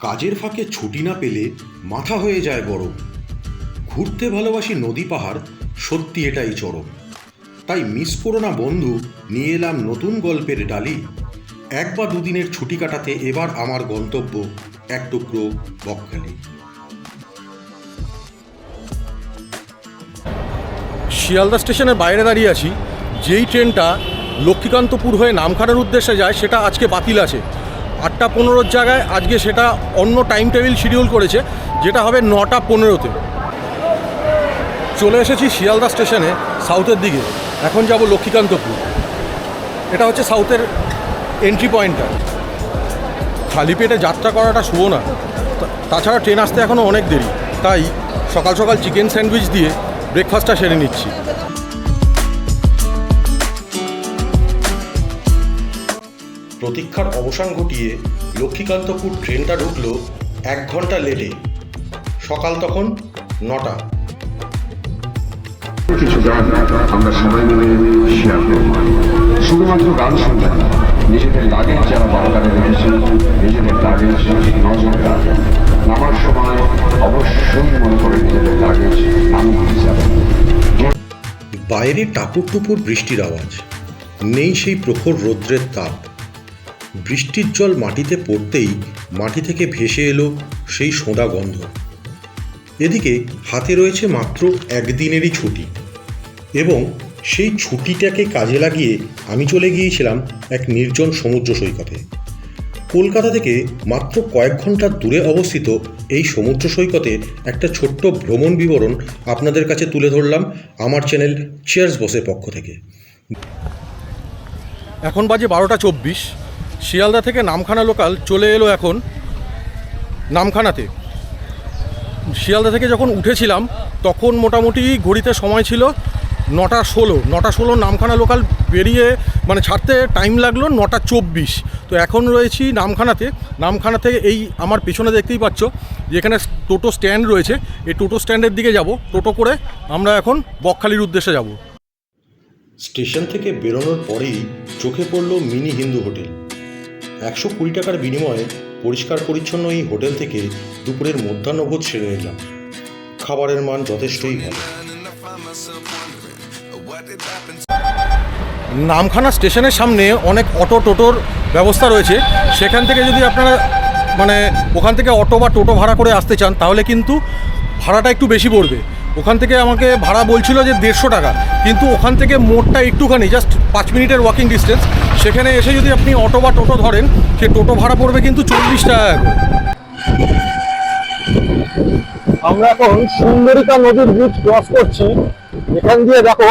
কাজের ফাঁকে ছুটি না পেলে মাথা হয়ে যায় গরম। ঘুরতে ভালোবাসি নদী পাহাড়, সত্যি এটাই চরম। তাই মিস করো না বন্ধু, নিয়ে এলাম নতুন গল্পের ডালি। এক বা দুদিনের ছুটি কাটাতে এবার আমার গন্তব্য এক টুকরো বকখালি। শিয়ালদা স্টেশনের বাইরে দাঁড়িয়ে আছি। যেই ট্রেনটা লক্ষ্মীকান্তপুর হয়ে নামখানার উদ্দেশ্যে যায় সেটা আজকে বাতিল আছে। 8:15 জায়গায় আজকে সেটা অন্য টাইম টেবিল শিডিউল করেছে, যেটা হবে 9:15-তে। চলে এসেছি শিয়ালদা স্টেশনে সাউথের দিকে। এখন যাব লক্ষ্মীকান্তপুর। এটা হচ্ছে সাউথের এন্ট্রি পয়েন্টটা। খালি পেটে যাত্রা করাটা শুভ না, তাছাড়া ট্রেন আসতে এখনও অনেক দেরি। তাই সকাল সকাল চিকেন স্যান্ডউইচ দিয়ে ব্রেকফাস্টটা সেরে নিচ্ছি। প্রতীক্ষার অবসান ঘটিয়ে লক্ষ্মীকান্তপুর ট্রেনটা ঢুকলো 1 ঘন্টা লেটে। সকাল তখন 9টা। কিছু গান আমরা সবাই মিলে শেয়ার করব। শুধুমাত্র গান শুনবে না, নিজেদের লাগেজ যারা বারকারে রেখেছে, নিজেদের লাগেজ নজর রাখবেন। নামার সময় অবশ্যই মনে করে নিজেদের লাগেজ নামিয়ে যাবেন। বাইরে টাপুর টুপুর বৃষ্টির আওয়াজ, নেই সেই প্রখর রৌদ্রের তাপ। বৃষ্টির জল মাটিতে পড়তেই মাটি থেকে ভেসে এলো সেই সোঁদা গন্ধ। এদিকে হাতে রয়েছে মাত্র একদিনেরই ছুটি, এবং সেই ছুটিটাকে কাজে লাগিয়ে আমি চলে গিয়েছিলাম এক নির্জন সমুদ্র সৈকতে। কলকাতা থেকে মাত্র কয়েক ঘন্টা দূরে অবস্থিত এই সমুদ্র সৈকতে একটা ছোট্ট ভ্রমণ বিবরণ আপনাদের কাছে তুলে ধরলাম আমার চ্যানেল চেয়ার্স বসের পক্ষ থেকে। এখন বাজে 12:24। শিয়ালদা থেকে নামখানা লোকাল চলে এলো এখন নামখানাতে। শিয়ালদা থেকে যখন উঠেছিলাম তখন মোটামুটি ঘড়িতে সময় ছিল 9:16। নামখানা লোকাল বেরিয়ে ছাড়তে টাইম লাগলো 9:24। তো এখন রয়েছি নামখানাতে। নামখানাতে এই আমার পেছনে দেখতেই পাচ্ছ যেখানে টোটো স্ট্যান্ড রয়েছে, এই টোটো স্ট্যান্ডের দিকে যাব। টোটো করে আমরা এখন বকখালির উদ্দেশ্যে যাব। স্টেশন থেকে বেরোনোর পরেই চোখে পড়ল মিনি হিন্দু হোটেল। 120 টাকার বিনিময়ে পরিষ্কার পরিচ্ছন্ন এই হোটেল থেকে দুপুরের মধ্যাহ্নভোজ সেরে নিলাম। খাবারের মান যথেষ্টই ভালো। নামখানা স্টেশনের সামনে অনেক অটো টোটোর ব্যবস্থা রয়েছে। সেখান থেকে যদি আপনারা ওখান থেকে অটো বা টোটো ভাড়া করে আসতে চান তাহলে কিন্তু ভাড়াটা একটু বেশি পড়বে। ওখান থেকে আমাকে ভাড়া বলছিল যে 150 টাকা, কিন্তু ওখান থেকে মোড়টা একটুখানি জাস্ট 5 মিনিটের ওয়াকিং ডিস্টেন্স। সেখানে এসে যদি আপনি অটো বা টোটো ধরেন সে টোটো ভাড়া পড়বে কিন্তু 40 টাকা করে। আমরা এখন সুন্দরিকা নদীর ব্রিজ ক্রস করছি। এখান দিয়ে দেখো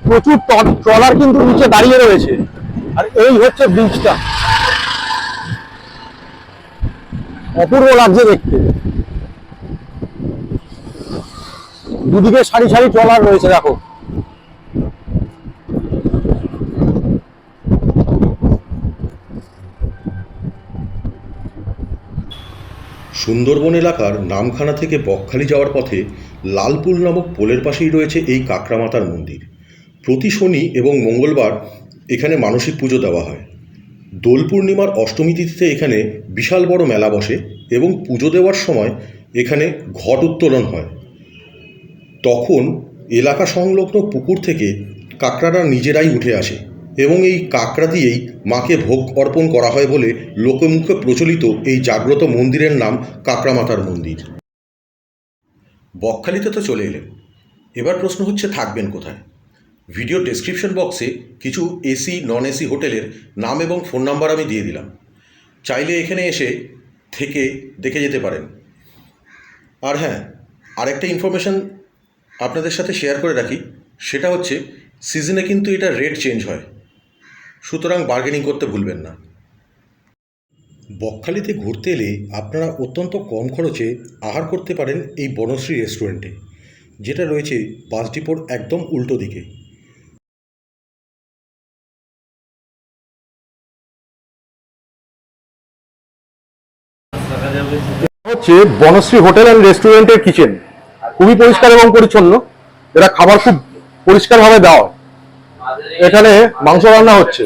প্রচুর ট্রলার কিন্তু নিচে দাঁড়িয়ে রয়েছে, আর এই হচ্ছে ব্রিজটা। অপূর্ব লাগছে দেখতে। দুদিকে সারি সারি ট্রলার রয়েছে দেখো। সুন্দরবন এলাকার নামখানা থেকে বকখালি যাওয়ার পথে লালপুল নামক পোলের পাশেই রয়েছে এই কাকড়ামাতার মন্দির। প্রতি শনি এবং মঙ্গলবার এখানে মানসিক পুজো দেওয়া হয়। দোল পূর্ণিমার অষ্টমী তিথিতে এখানে বিশাল বড় মেলা বসে এবং পুজো দেওয়ার সময় এখানে ঘট উত্তোলন হয়। তখন এলাকা সংলগ্ন পুকুর থেকে কাকড়ারা নিজেরাই উঠে আসে এবং এই কাকড়া দিয়েই মাকে ভোগ অর্পণ করা হয় বলে লোকমুখে প্রচলিত এই জাগ্রত মন্দিরের নাম কাকড়ামাতার মন্দির। বকখালিতে তো চলে এলেন, এবার প্রশ্ন হচ্ছে থাকবেন কোথায়। ভিডিও ডেসক্রিপশন বক্সে কিছু এসি নন এসি হোটেলের নাম এবং ফোন নাম্বার আমি দিয়ে দিলাম। চাইলে এখানে এসে থেকে দেখে যেতে পারেন। আর হ্যাঁ, আরেকটা ইনফরমেশান আপনাদের সাথে শেয়ার করে রাখি, সেটা হচ্ছে সিজনে কিন্তু এটা রেট চেঞ্জ হয়, সুতরাং বার্গেনিং করতে ভুলবেন না। বকখালিতে ঘুরতে এলে আপনারা অত্যন্ত কম খরচে আহার করতে পারেন এই বনশ্রী রেস্টুরেন্টে, যেটা রয়েছে বাস ডিপোর একদম উল্টো দিকে। হচ্ছে বনশ্রী হোটেল অ্যান্ড রেস্টুরেন্টের কিচেন। খুবই পরিষ্কার এবং পরিচ্ছন্ন। এরা খাবার খুব পরিষ্কারভাবে দেওয়া। এখানে মাংস রান্না হচ্ছে।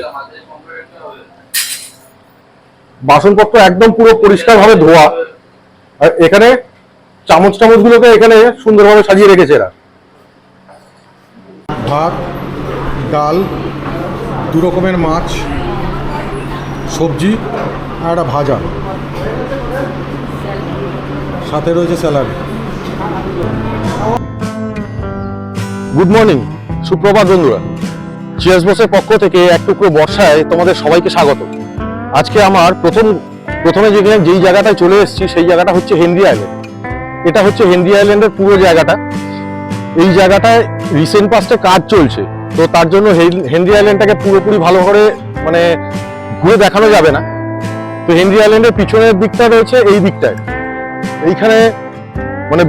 বাসনপত্র একদম পুরো পরিষ্কারভাবে ধোয়া। আর এখানে চামচগুলোকে এখানে সুন্দরভাবে সাজিয়ে রেখেছে এরা। ভাত, ডাল, 2 রকমের মাছ, সবজি আর একটা ভাজা, সাথে রয়েছে স্যালাড। গুড মর্নিং, সুপ্রভাত বন্ধুরা। চিয়ার্স বসের পক্ষ থেকে এক টুকরো বর্ষায় তোমাদের সবাইকে স্বাগত। আজকে আমার প্রথমে যেই জায়গাটায় চলে এসেছি সেই জায়গাটা হচ্ছে হেনরি আইল্যান্ড। এটা হচ্ছে হেনরি আইল্যান্ডের পুরো জায়গাটা। এই জায়গাটায় রিসেন্ট পাস্টে কাজ চলছে, তো তার জন্য হেনরি আইল্যান্ডটাকে পুরোপুরি ভালো করে মানে ঘুরে দেখানো যাবে না। তো হেনরি আইল্যান্ডের পিছনের দিকটা রয়েছে এই দিকটায়। এইখানে মানে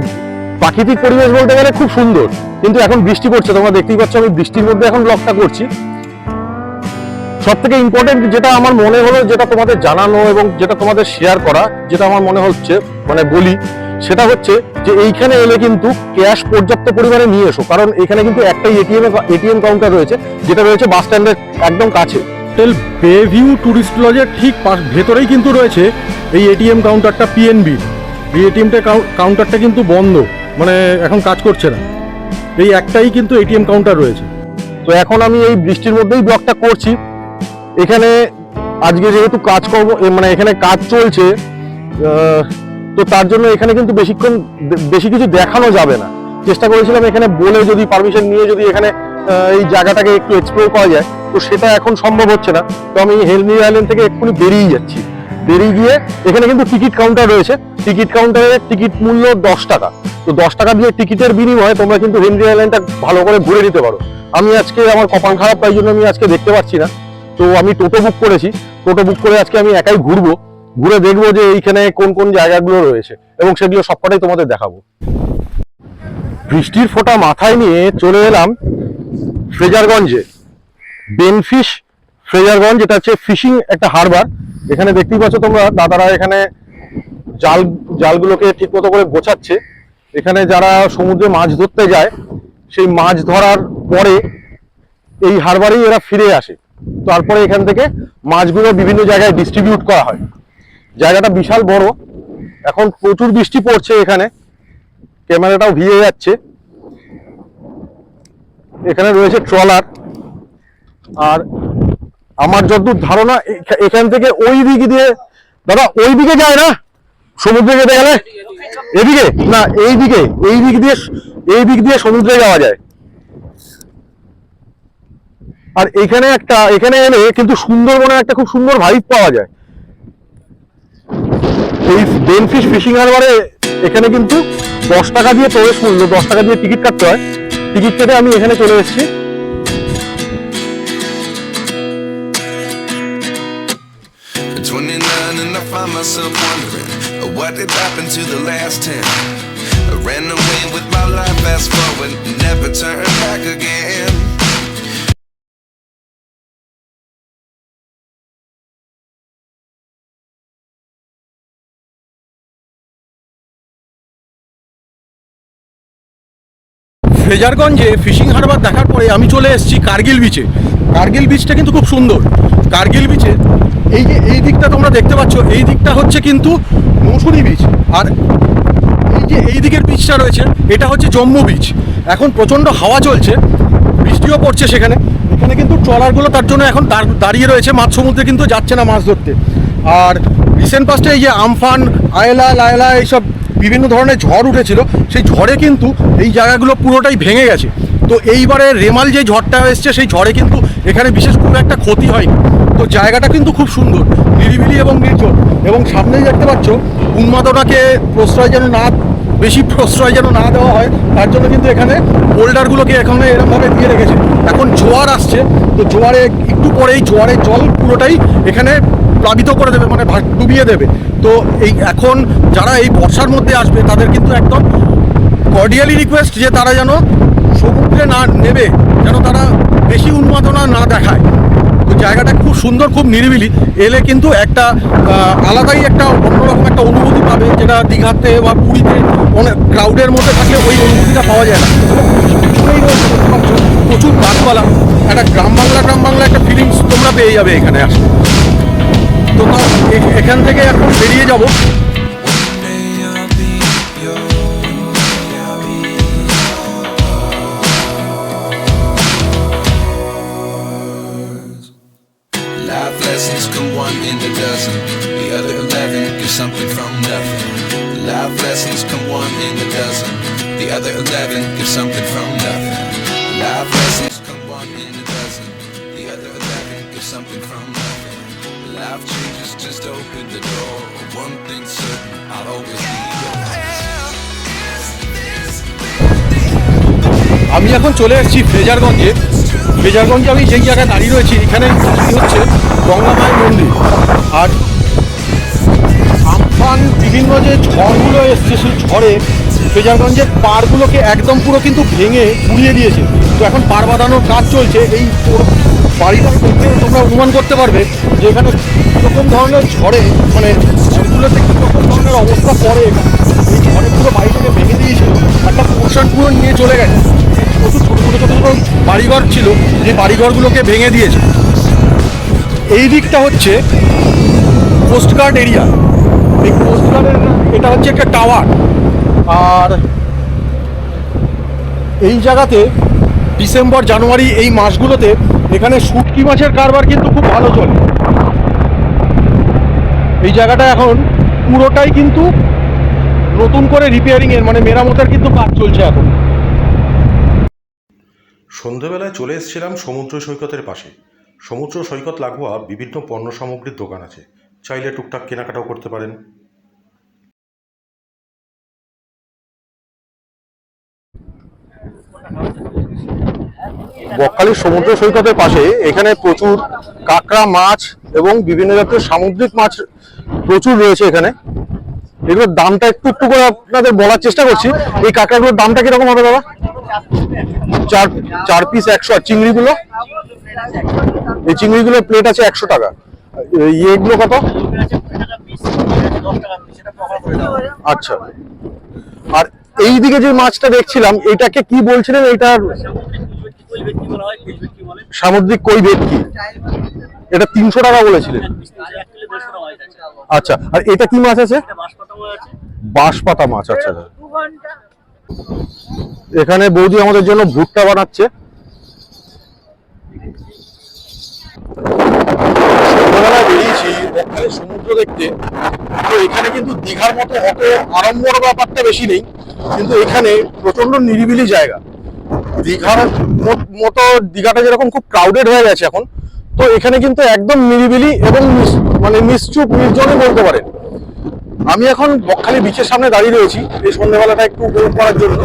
প্রাকৃতিক পরিবেশ বলতে গেলে খুব সুন্দর, কিন্তু এখন বৃষ্টি পড়ছে, তোমরা দেখতেই পাচ্ছ আমি বৃষ্টির মধ্যে এখন ব্লগটা করছি। সব থেকে ইম্পর্টেন্ট যেটা আমার মনে হলো, যেটা তোমাদের জানানো এবং যেটা তোমাদের শেয়ার করা, যেটা আমার মনে হচ্ছে মানে বলি, সেটা হচ্ছে যে এইখানে এলে কিন্তু ক্যাশ পর্যাপ্ত পরিমাণে নিয়ে এসো, কারণ এখানে কিন্তু একটাই এটিএম কাউন্টার রয়েছে, যেটা রয়েছে বাস স্ট্যান্ডের একদম কাছে। হোটেল বেভিউ টুরিস্ট লজের ঠিক ভেতরেই কিন্তু রয়েছে এই এটিএম কাউন্টারটা পিএনবি। এই কাউন্টারটা কিন্তু বন্ধ, মানে এখন কাজ করছে না। এই একটাই কিন্তু এটিএম কাউন্টার রয়েছে। তো এখন আমি এই বৃষ্টির মধ্যেই ব্লগটা করছি। এখানে আজকে যেহেতু কাজকর্ম মানে এখানে কাজ চলছে, তো তার জন্য এখানে কিন্তু বেশি কিছু দেখানো যাবে না। চেষ্টা করেছিলাম এখানে বলে যদি পারমিশন নিয়ে যদি এখানে এই জায়গাটাকে একটু এক্সপ্লোর করা যায়, তো সেটা এখন সম্ভব হচ্ছে না। তো আমি হেনরি আইল্যান্ড থেকে এক্ষুনি বেরিয়ে যাচ্ছি। বেরিয়ে গিয়ে এখানে কিন্তু টিকিট কাউন্টার রয়েছে। টিকিট কাউন্টারের টিকিট মূল্য 10 টাকা। তো 10 টাকা দিয়ে টিকিটের বিনিময়ে তোমরা কিন্তু হেনরি আইল্যান্ডটা ভালো করে ঘুরে নিতে পারো। আমি আজকে আমার কপাল খারাপ, তাই জন্য আমি আজকে দেখতে পাচ্ছি না। তো আমি টোটো বুক করেছি। টোটো বুক করে আজকে আমি একাই ঘুরে দেখবো যে এইখানে কোন কোন জায়গাগুলো রয়েছে, এবং সেগুলো সবকটাই তোমাদের দেখাবো। বৃষ্টির ফোঁটা মাথায় নিয়ে চলে এলাম ফ্রেজারগঞ্জে। বেনফিশ ফ্রেজারগঞ্জ, এটা হচ্ছে ফিশিং একটা হারবার। এখানে দেখতেই পাচ্ছ তোমরা, দাদারা এখানে জালগুলোকে ঠিক মতো করে গোছাচ্ছে। এখানে যারা সমুদ্রে মাছ ধরতে যায়, সেই মাছ ধরার পরে এই হারবারেই এরা ফিরে আসে। তারপরে এখান থেকে মাছগুলো বিভিন্ন জায়গায় ডিস্ট্রিবিউট করা হয়। জায়গাটা বিশাল বড়। এখন প্রচুর বৃষ্টি পড়ছে, এখানে ক্যামেরাটাও ভিজে যাচ্ছে। এখানে রয়েছে ট্রলার, আর আমার যতদূর ধারণা এখান থেকে ওই দিক দিয়ে, দাদা ওই দিকে যায় না সমুদ্রে যেতে গেলে? এদিকে না, এই দিক দিয়ে সমুদ্রে যাওয়া যায়। আর এখানে এলে কিন্তু সুন্দরবনের একটা খুব সুন্দর ভাইব পাওয়া যায়। এই বেনফিশ ফিশিং হারবারে এখানে কিন্তু 10 টাকা দিয়ে প্রবেশ মূল্য, 10 টাকা দিয়ে টিকিট কাটতে হয়। টিকিট কেটে আমি এখানে চলে এসেছি। And I find myself wondering what did happen to the last 10. I ran away with my life, fast forward, never turn back again. ফ্রেজারগঞ্জে ফিশিং হারবার দেখার পরে আমি চলে এসেছি কার্গিল বিচে। কার্গিল বিচটা কিন্তু খুব সুন্দর। কার্গিল বিচে এই দিকটা তোমরা দেখতে পাচ্ছ, এই দিকটা হচ্ছে কিন্তু মৌসুমী বিচ, আর এই দিকের বিচটা রয়েছে এটা হচ্ছে জম্মু বিচ। এখন প্রচণ্ড হাওয়া চলছে, বৃষ্টিও পড়ছে সেখানে। এখানে কিন্তু ট্রলারগুলো তার জন্য এখন দাঁড়িয়ে রয়েছে, মাছ সমুদ্রে কিন্তু যাচ্ছে না মাছ ধরতে। আর রিসেন্ট পাস্টে এই যে আমফান, লায়লা এইসব বিভিন্ন ধরনের ঝড় উঠেছিল, সেই ঝড়ে কিন্তু এই জায়গাগুলো পুরোটাই ভেঙে গেছে। তো এইবারে রেমাল যে ঝড়টা এসছে, সেই ঝড়ে কিন্তু এখানে বিশেষ কোনো একটা ক্ষতি হয়নি। তো জায়গাটা কিন্তু খুব সুন্দর, নিরিবিলি এবং নির্জন। এবং সামনেই দেখতে পাচ্ছ উন্মাদনাকে বেশি প্রশ্রয় যেন না দেওয়া হয়, তার জন্য কিন্তু এখানে বোল্ডারগুলোকে এখানে এরকমভাবে দিয়ে রেখেছে। এখন জোয়ার আসছে, তো জোয়ারে একটু পরেই জোয়ারের জল পুরোটাই এখানে প্লাবিত করে দেবে, মানে ডুবিয়ে দেবে। তো এখন যারা এই বর্ষার মধ্যে আসবে, তাদের কিন্তু একদম কর্ডিয়ালি রিকোয়েস্ট যে তারা যেন সমুদ্রে না নেবে, যেন তারা বেশি উন্মাদনা না দেখায়। তো জায়গাটা খুব সুন্দর, খুব নিরিবিলি। এলে কিন্তু একটা আলাদাই একটা অন্যরকম একটা অনুভূতি পাবে, যেটা দীঘাতে বা পুরীতে অনেক ক্রাউডের মধ্যে থাকলে ওই অনুভূতিটা পাওয়া যায় না। প্রচুর গাছপালা, একটা গ্রাম বাংলা একটা ফিলিংস তোমরা পেয়ে যাবে এখানে আসলে। তো এখান থেকে এখন বেরিয়ে যাব। Life lessons come one in a dozen. The other 11 get something from nothing. Life lessons come one in a dozen. The other 11 get something from nothing. Life lessons come one in a dozen. The other 11 get something from nothing. Life changes, just open the door. One thing's certain, I'll always be yours. আমি এখন চলে এসেছি ফ্রেজারগঞ্জে। ফ্রেজারগঞ্জে আমি যেই জায়গায় দাঁড়িয়ে রয়েছি এখানে হচ্ছে গঙ্গামায়ের মন্দির। আর আমফান বিভিন্ন যে ঝড়গুলো এসছে সেই ঝড়ে ফ্রেজারগঞ্জের পাড়গুলোকে একদম পুরো কিন্তু ভেঙে উড়িয়ে দিয়েছে। তো এখন পাড় বাঁধানোর কাজ চলছে। এই বাড়িটার মধ্যে তোমরা অনুমান করতে পারবে যে এখানে কীরকম ধরনের ঝড়ে মানে ঝড়গুলোতে কীরকম ধরনের অবস্থা পড়ে। এই ঝড়ে পুরো বাড়িটাকে ভেঙে দিয়েছে, একটা পোর্শন পুরো নিয়ে চলে গেছে। প্রচুর ছোটো ছোটো ছোটো ছোটো বাড়িঘর ছিল, যে বাড়িঘরগুলোকে ভেঙে দিয়েছে। এই দিকটা হচ্ছে কোস্টগার্ড এরিয়া। এই কোস্টগার্ডের এটা হচ্ছে একটা টাওয়ার। আর এই জায়গাতে ডিসেম্বর জানুয়ারি এই মাসগুলোতে এখানে শুটকি মাছের কারবার কিন্তু খুব ভালো চলে। এই জায়গাটা এখন পুরোটাই কিন্তু নতুন করে রিপেয়ারিংয়ের মানে মেরামতের কিন্তু কাজ চলছে এখন। সন্ধেবেলায় চলে এসেছিলাম সমুদ্র সৈকতের পাশে। সমুদ্র সৈকত লাগোয়া বিভিন্ন পণ্য সামগ্রীর দোকান আছে, চাইলে টুকটাক কেনাকাটাও করতে পারেন। বকখালির সমুদ্র সৈকতের পাশে এখানে প্রচুর কাঁকড়া মাছ এবং বিভিন্ন জাতীয় সামুদ্রিক মাছ প্রচুর রয়েছে এখানে। এগুলোর দামটা একটু একটু করে আপনাদের বলার চেষ্টা করছি। এই কাঁকড়াগুলোর দামটা কিরকম হবে দাদা? চার পিস 100। আর চিংড়িগুলো? এই চিংড়িগুলোর প্লেট আছে 100 টাকা। এগুলো কত? আচ্ছা। আর এই দিকে যে মাছটা দেখছিলাম এইটাকে কি বলছিলেন? এইটার সামুদ্রিক কই ভেটকি, এটা 300 টাকা বলেছিলেন। আচ্ছা। আর এটা কি মাছ আছে? বাঁশপাতা মাছ। আচ্ছা। এখানে বৌদি আমাদের জন্য ভুট্টা বানাচ্ছে। সন্ধ্যাবেলায় বেরিয়েছি বকখালির সমুদ্র দেখতে। তো এখানে কিন্তু দীঘার মতো অত আড়ম্বর ব্যাপারটা বেশি নেই, কিন্তু এখানে প্রচন্ড নিরিবিলি জায়গা। দীঘার মতো দীঘাটা যেরকম খুব ক্রাউডেড হয়ে গেছে এখন, তো এখানে কিন্তু একদম নিরিবিলি এবং মানে নিশ্চুপ নির্জনে বলতে পারেন। আমি এখন বকখালি বিচের সামনে দাঁড়িয়ে রয়েছি এই সন্ধ্যাবেলাটা একটু উপভোগ করার জন্য।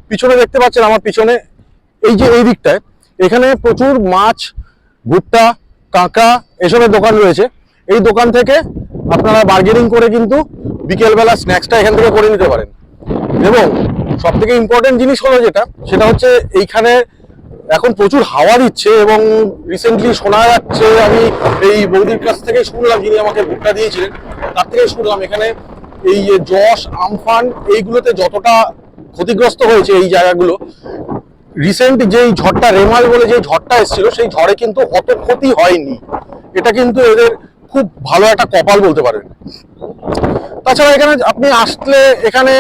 পিছনে দেখতে পাচ্ছেন আমার পিছনে এই যে এই দিকটায় এখানে প্রচুর মাছ, ভুট্টা, কাঁকড়া এসবের দোকান রয়েছে। এই দোকান থেকে আপনারা বার্গেনিং করে কিন্তু বিকেলবেলা স্ন্যাক্সটা এখান থেকে করে নিতে পারেন। এবং সব থেকে ইম্পর্টেন্ট জিনিস হলো সেটা হচ্ছে এইখানে এখন প্রচুর হাওয়া দিচ্ছে এবং রিসেন্টলি শোনা যাচ্ছে, আমি এই বৌদির কাছ থেকে শুনলাম, যিনি আমাকে ভুট্টা দিয়েছিলেন তার থেকে শুনলাম এখানে এই যে যশ আমফান এইগুলোতে যতটা ক্ষতিগ্রস্ত হয়েছে এই জায়গাগুলো, রিসেন্ট যেই ঝড়টা রেমাল বলে যে ঝড়টা এসেছিল সেই ঝড়ে কিন্তু অত ক্ষতি হয়নি। এটা কিন্তু এদের খুব ভালো একটা কপাল বলতে পারেন। তাছাড়া এখানে আপনি আসলে এখানে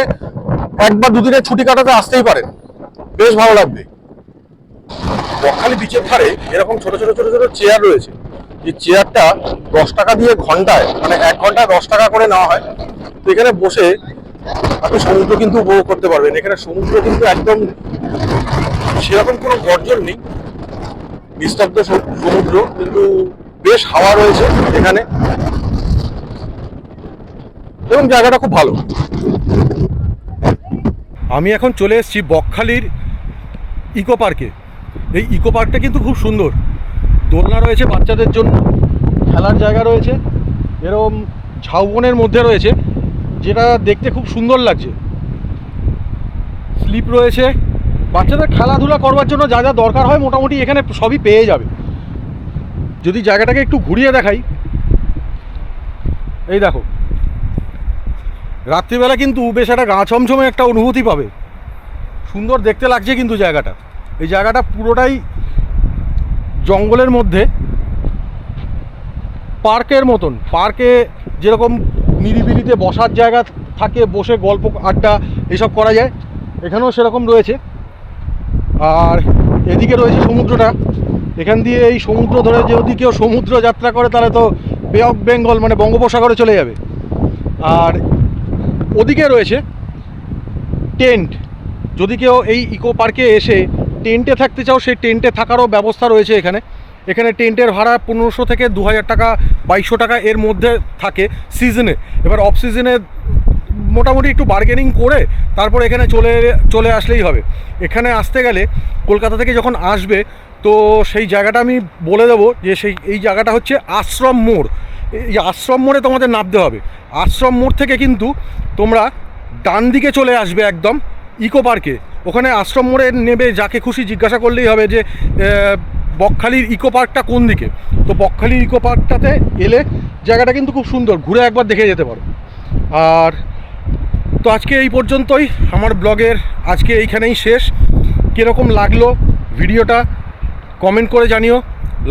একবার দুদিনের ছুটি কাটাতে আসতেই পারেন, বেশ ভালো লাগবে। বকখালি বিচের ধারে এরকম ছোট ছোট ছোট ছোট চেয়ার রয়েছে। যে চেয়ারটা 10 টাকা দিয়ে ঘন্টায়, মানে 1 ঘন্টায় 10 টাকা করে নেওয়া হয়। তো এখানে বসে আপনি সমুদ্র কিন্তু উপভোগ করতে পারবেন। এখানে সমুদ্র কিন্তু একদম সেরকম কোনো গর্জন নেই, নিস্তব্ধ সমুদ্র, কিন্তু বেশ হাওয়া রয়েছে এখানে এবং জায়গাটা খুব ভালো। আমি এখন চলে এসেছি বকখালির ইকো পার্কে। এই ইকো পার্কটা কিন্তু খুব সুন্দর, দোলনা রয়েছে বাচ্চাদের জন্য, খেলার জায়গা রয়েছে, এরকম ঝাউবনের মধ্যে রয়েছে, যেটা দেখতে খুব সুন্দর লাগছে। স্লিপ রয়েছে, বাচ্চাদের খেলাধুলা করবার জন্য যা যা দরকার হয় মোটামুটি এখানে সবই পেয়ে যাবে। যদি জায়গাটাকে একটু ঘুরিয়ে দেখাই, এই দেখো, রাত্রিবেলা কিন্তু বেশ একটা গা ছমছমে একটা অনুভূতি পাবে। সুন্দর দেখতে লাগছে কিন্তু জায়গাটা। এই জায়গাটা পুরোটাই জঙ্গলের মধ্যে পার্কের মতন, পার্কে যেরকম নিরিবিলিতে বসার জায়গা থাকে, বসে গল্প আড্ডা এসব করা যায়, এখানেও সেরকম রয়েছে। আর এদিকে রয়েছে সমুদ্রটা, এখান দিয়ে এই সমুদ্র ধরে যদি কেউ সমুদ্র যাত্রা করে তাহলে তো বে অফ বেঙ্গল মানে বঙ্গোপসাগরে চলে যাবে। আর ওদিকে রয়েছে টেন্ট, যদি কেউ এই ইকো পার্কে এসে টেন্টে থাকতে চাও সেই টেন্টে থাকারও ব্যবস্থা রয়েছে এখানে। এখানে টেন্টের ভাড়া 1500 থেকে 2000 টাকা, 2200 টাকা এর মধ্যে থাকে সিজনে। এবার অফ সিজনে মোটামুটি একটু বার্গেনিং করে তারপর এখানে চলে আসলেই হবে। এখানে আসতে গেলে কলকাতা থেকে যখন আসবে তো সেই জায়গাটা আমি বলে দেবো যে এই জায়গাটা হচ্ছে আশ্রম মোড়। এই আশ্রম মোড়ে তোমাদের নামতে হবে। আশ্রম মোড় থেকে কিন্তু তোমরা ডান দিকে চলে আসবে একদম ইকো পার্কে। ওখানে আশ্রম মোড়ে নেবে যাকে খুশি জিজ্ঞাসা করলেই হবে যে বকখালির ইকো পার্কটা কোন দিকে। তো বকখালির ইকো পার্কটাতে এলে জায়গাটা কিন্তু খুব সুন্দর, ঘুরে একবার দেখে যেতে পারো। আর তো আজকে এই পর্যন্তই, আমার ব্লগের আজকে এইখানেই শেষ। কীরকম লাগলো ভিডিওটা কমেন্ট করে জানিও,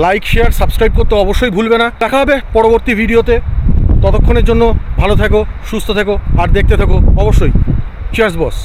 লাইক শেয়ার সাবস্ক্রাইব করতে অবশ্যই ভুলবে না। দেখা হবে পরবর্তী ভিডিওতে, ততক্ষণের জন্য ভালো থেকো, সুস্থ থেকো আর দেখতে থেকো অবশ্যই। চিয়ার্স বস।